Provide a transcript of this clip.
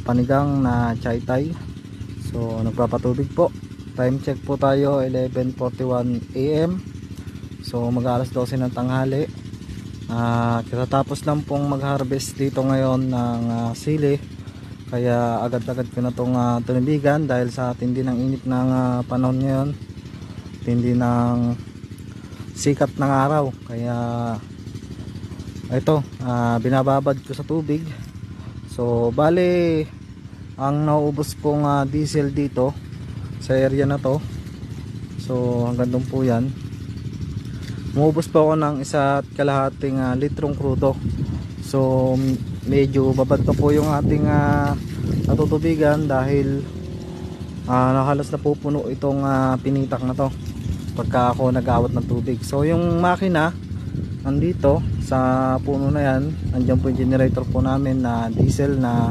panigang na chai thai. So nagpapatubig po. Time check po tayo 11:41 AM. So mag-alas 12 ng tanghali. Katatapos lang pong mag-harvest dito ngayon ng sili. Kaya agad-agad ko na itong tunibigan dahil sa tindi ng init ng panahon ngayon. Tindi ng sikat ng araw. Kaya ito, binababad ko sa tubig. So bale ang nauubos pong diesel dito sa area na to, so hanggang doon po yan, umuubos pa ako ng 1.5 litrong crudo. So medyo babad pa po yung ating natutubigan dahil halos na pupuno itong pinitak na to pagka ako nag-awat ng tubig. So yung makina nandito sa puno na yan, andyan po yung generator po namin na diesel na